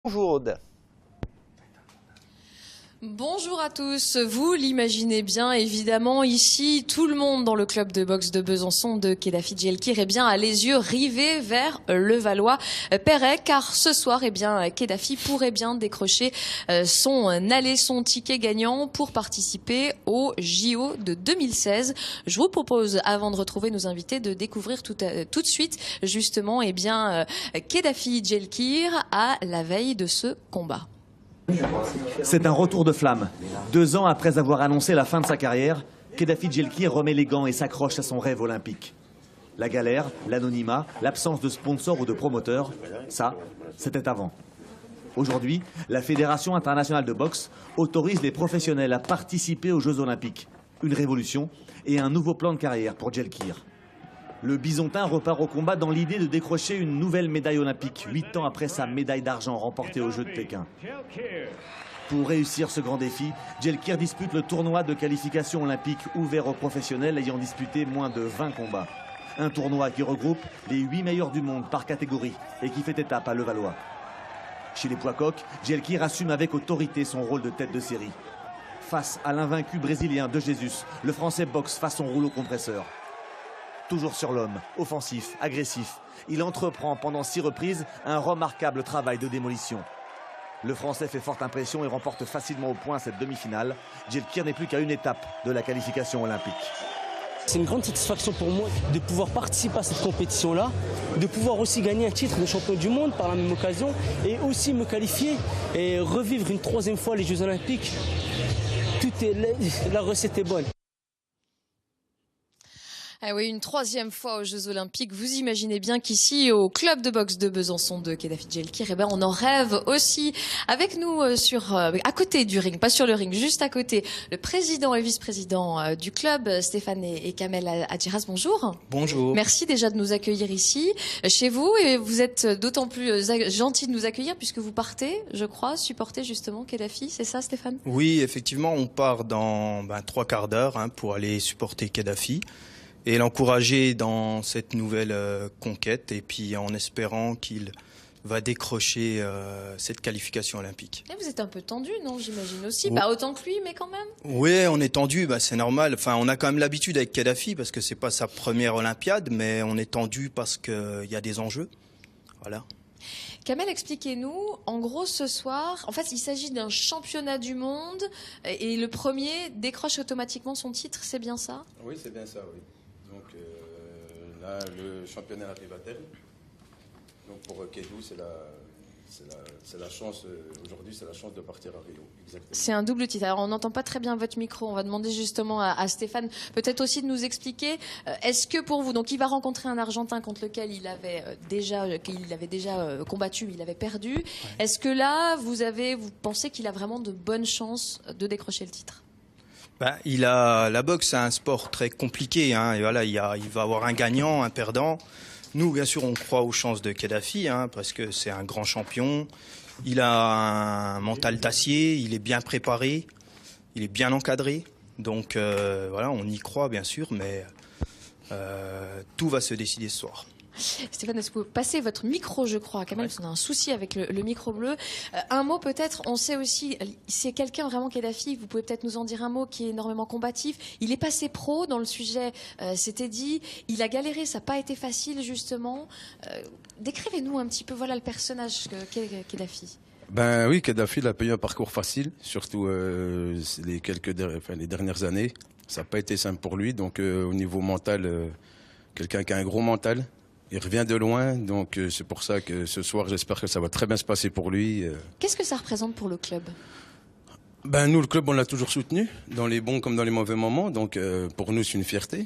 Bonjour Aude. Bonjour à tous, vous l'imaginez bien évidemment, ici tout le monde dans le club de boxe de Besançon de Kedafi Djelkir a les yeux rivés vers le Valois-Perret car ce soir Kedafi pourrait bien décrocher son ticket gagnant pour participer au JO de 2016. Je vous propose avant de retrouver nos invités de découvrir tout de suite justement Kedafi Djelkir à la veille de ce combat. C'est un retour de flamme. 2 ans après avoir annoncé la fin de sa carrière, Kedafi Djelkir remet les gants et s'accroche à son rêve olympique. La galère, l'anonymat, l'absence de sponsors ou de promoteurs, ça, c'était avant. Aujourd'hui, la Fédération internationale de boxe autorise les professionnels à participer aux Jeux olympiques. Une révolution et un nouveau plan de carrière pour Djelkir. Le Bisontin repart au combat dans l'idée de décrocher une nouvelle médaille olympique, 8 ans après sa médaille d'argent remportée aux Jeux de Pékin. Pour réussir ce grand défi, Djelkir dispute le tournoi de qualification olympique ouvert aux professionnels ayant disputé moins de 20 combats. Un tournoi qui regroupe les 8 meilleurs du monde par catégorie et qui fait étape à Levallois. Chez les poids coqs, Djelkir assume avec autorité son rôle de tête de série. Face à l'invaincu brésilien De Jesus, le Français boxe façon rouleau compresseur. Toujours sur l'homme, offensif, agressif, il entreprend pendant 6 reprises un remarquable travail de démolition. Le Français fait forte impression et remporte facilement au point cette demi-finale. Djelkir n'est plus qu'à une étape de la qualification olympique. C'est une grande satisfaction pour moi de pouvoir participer à cette compétition-là, de pouvoir aussi gagner un titre de champion du monde par la même occasion et aussi me qualifier et revivre une 3e fois les Jeux olympiques. La recette est bonne. Ah oui, une 3e fois aux Jeux Olympiques. Vous imaginez bien qu'ici, au club de boxe de Besançon de Kedafi Djelkir, on en rêve aussi. Avec nous à côté du ring, pas sur le ring, juste à côté, le président et vice-président du club, Stéphane et Kamel Adjiras. Bonjour. Bonjour. Merci déjà de nous accueillir ici, chez vous. Et vous êtes d'autant plus gentil de nous accueillir puisque vous partez, je crois, supporter justement Kedafi. C'est ça, Stéphane? Oui, effectivement, on part dans 3 quarts d'heure pour aller supporter Kedafi et l'encourager dans cette nouvelle conquête et puis en espérant qu'il va décrocher cette qualification olympique. Et vous êtes un peu tendu, non? J'imagine aussi. Oh. Pas autant que lui, mais quand même. Oui, on est tendu, c'est normal. Enfin, on a quand même l'habitude avec Kedafi parce que c'est pas sa première Olympiade, mais on est tendu parce qu'il y a des enjeux. Voilà. Kamel, expliquez-nous, en gros ce soir, en fait il s'agit d'un championnat du monde et le premier décroche automatiquement son titre, c'est bien ça? Oui, c'est bien ça, oui. Donc là, le championnat arrive à terme. Donc pour Kedou, c'est la chance, aujourd'hui c'est la chance de partir à Rio. Exactement. C'est un double titre. Alors on n'entend pas très bien votre micro, on va demander justement à Stéphane peut-être aussi de nous expliquer, est-ce que pour vous, donc il va rencontrer un Argentin contre lequel il avait déjà combattu, il avait perdu, ouais. Est-ce que là vous pensez qu'il a vraiment de bonnes chances de décrocher le titre? La boxe, c'est un sport très compliqué, et voilà, il va avoir un gagnant, un perdant. Nous, bien sûr, on croit aux chances de Kedafi, parce que c'est un grand champion. Il a un mental d'acier, il est bien préparé, il est bien encadré. Donc voilà, on y croit, bien sûr, mais tout va se décider ce soir. Stéphane, est-ce que vous passez votre micro, je crois, Kamel, parce qu'on a un souci avec le micro bleu. Un mot peut-être, on sait aussi, c'est quelqu'un vraiment Kedafi, vous pouvez peut-être nous en dire un mot, qui est énormément combatif. Il est passé pro dans le sujet, c'était dit, il a galéré, ça n'a pas été facile justement. Décrivez-nous un petit peu, voilà le personnage qu'est Kedafi. Oui, Kedafi, il a pas eu un parcours facile, surtout les dernières années. Ça n'a pas été simple pour lui, donc au niveau mental, quelqu'un qui a un gros mental. Il revient de loin, donc c'est pour ça que ce soir, j'espère que ça va très bien se passer pour lui. Qu'est-ce que ça représente pour le club? Nous, le club, on l'a toujours soutenu, dans les bons comme dans les mauvais moments, donc pour nous, c'est une fierté.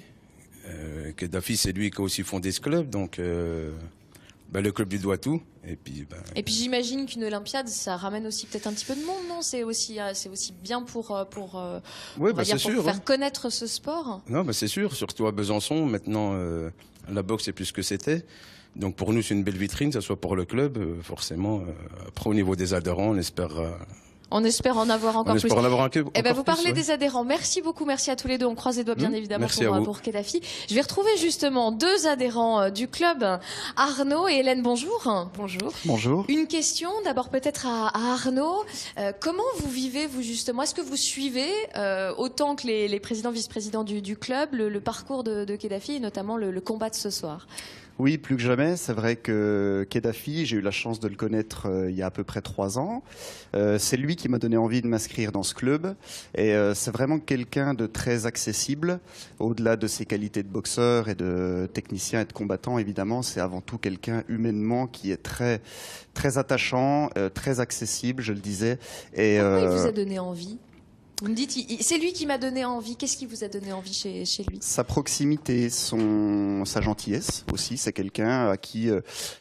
Kedafi, c'est lui qui a aussi fondé ce club, donc le club lui doit tout. Et puis j'imagine qu'une Olympiade, ça ramène aussi peut-être un petit peu de monde, non? C'est aussi bien pour faire connaître ce sport. Non, c'est sûr, surtout à Besançon, maintenant... La boxe, c'est plus ce que c'était. Donc pour nous, c'est une belle vitrine, que ce soit pour le club, forcément. Après, au niveau des adhérents, on espère On espère en avoir encore On plus. espère en avoir un peu. Eh ben, vous parlez des adhérents. Merci beaucoup, merci à tous les deux. On croise les doigts, bien évidemment, pour Kedafi. Je vais retrouver justement deux adhérents du club, Arnaud et Hélène. Bonjour. Bonjour. Bonjour. Une question, d'abord peut-être à Arnaud. Comment vous vivez, vous justement? Est-ce que vous suivez autant que les présidents, vice-présidents du club, le parcours de Kedafi et notamment le combat de ce soir? Oui, plus que jamais. C'est vrai que Kedafi, j'ai eu la chance de le connaître il y a à peu près 3 ans. C'est lui qui m'a donné envie de m'inscrire dans ce club. Et c'est vraiment quelqu'un de très accessible. Au-delà de ses qualités de boxeur et de technicien et de combattant, évidemment, c'est avant tout quelqu'un humainement qui est très, très attachant, très accessible, je le disais. Et pourquoi il vous a donné envie? Vous me dites, c'est lui qui m'a donné envie. Qu'est-ce qui vous a donné envie chez lui? Sa proximité, sa gentillesse aussi. C'est quelqu'un à qui,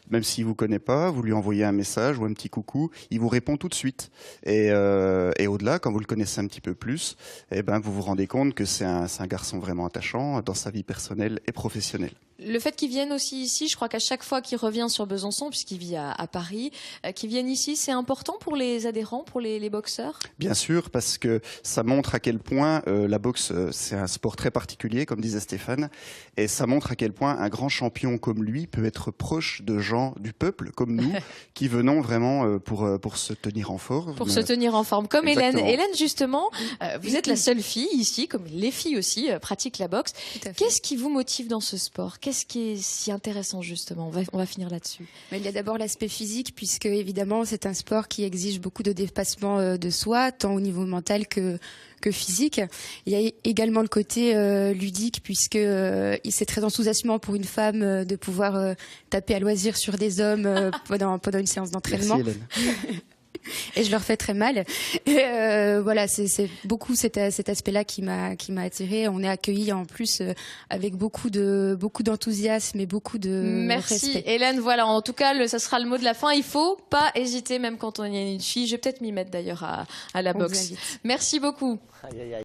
même s'il vous connaît pas, vous lui envoyez un message ou un petit coucou, il vous répond tout de suite. Et au-delà, quand vous le connaissez un petit peu plus, eh ben, vous vous rendez compte que c'est un garçon vraiment attachant dans sa vie personnelle et professionnelle. Le fait qu'il vienne aussi ici, je crois qu'à chaque fois qu'il revient sur Besançon, puisqu'il vit à Paris, qu'il vienne ici, c'est important pour les adhérents, pour les boxeurs? Bien sûr, parce que ça montre à quel point la boxe, c'est un sport très particulier, comme disait Stéphane, et ça montre à quel point un grand champion comme lui peut être proche de gens du peuple, comme nous, qui venons vraiment pour se tenir en forme. Pour se tenir en forme, comme Hélène. Exactement. Hélène, justement, vous êtes la seule fille ici, comme les filles aussi, pratiquent la boxe. Qu'est-ce qui vous motive dans ce sport? Qu'est-ce qui est si intéressant, justement? On va finir là-dessus. Il y a d'abord l'aspect physique, puisque évidemment c'est un sport qui exige beaucoup de dépassement de soi, tant au niveau mental que physique. Il y a également le côté ludique, puisque c'est très enthousiasmant pour une femme de pouvoir taper à loisir sur des hommes pendant une séance d'entraînement. Merci Hélène. Et je leur fais très mal. Et voilà, c'est beaucoup cet aspect-là qui m'a attirée. On est accueillis en plus avec beaucoup d'enthousiasme et beaucoup de Merci respect. Hélène. Voilà, en tout cas, ça sera le mot de la fin. Il faut pas hésiter, même quand on est une fille. Je vais peut-être m'y mettre d'ailleurs à la boxe. Merci beaucoup.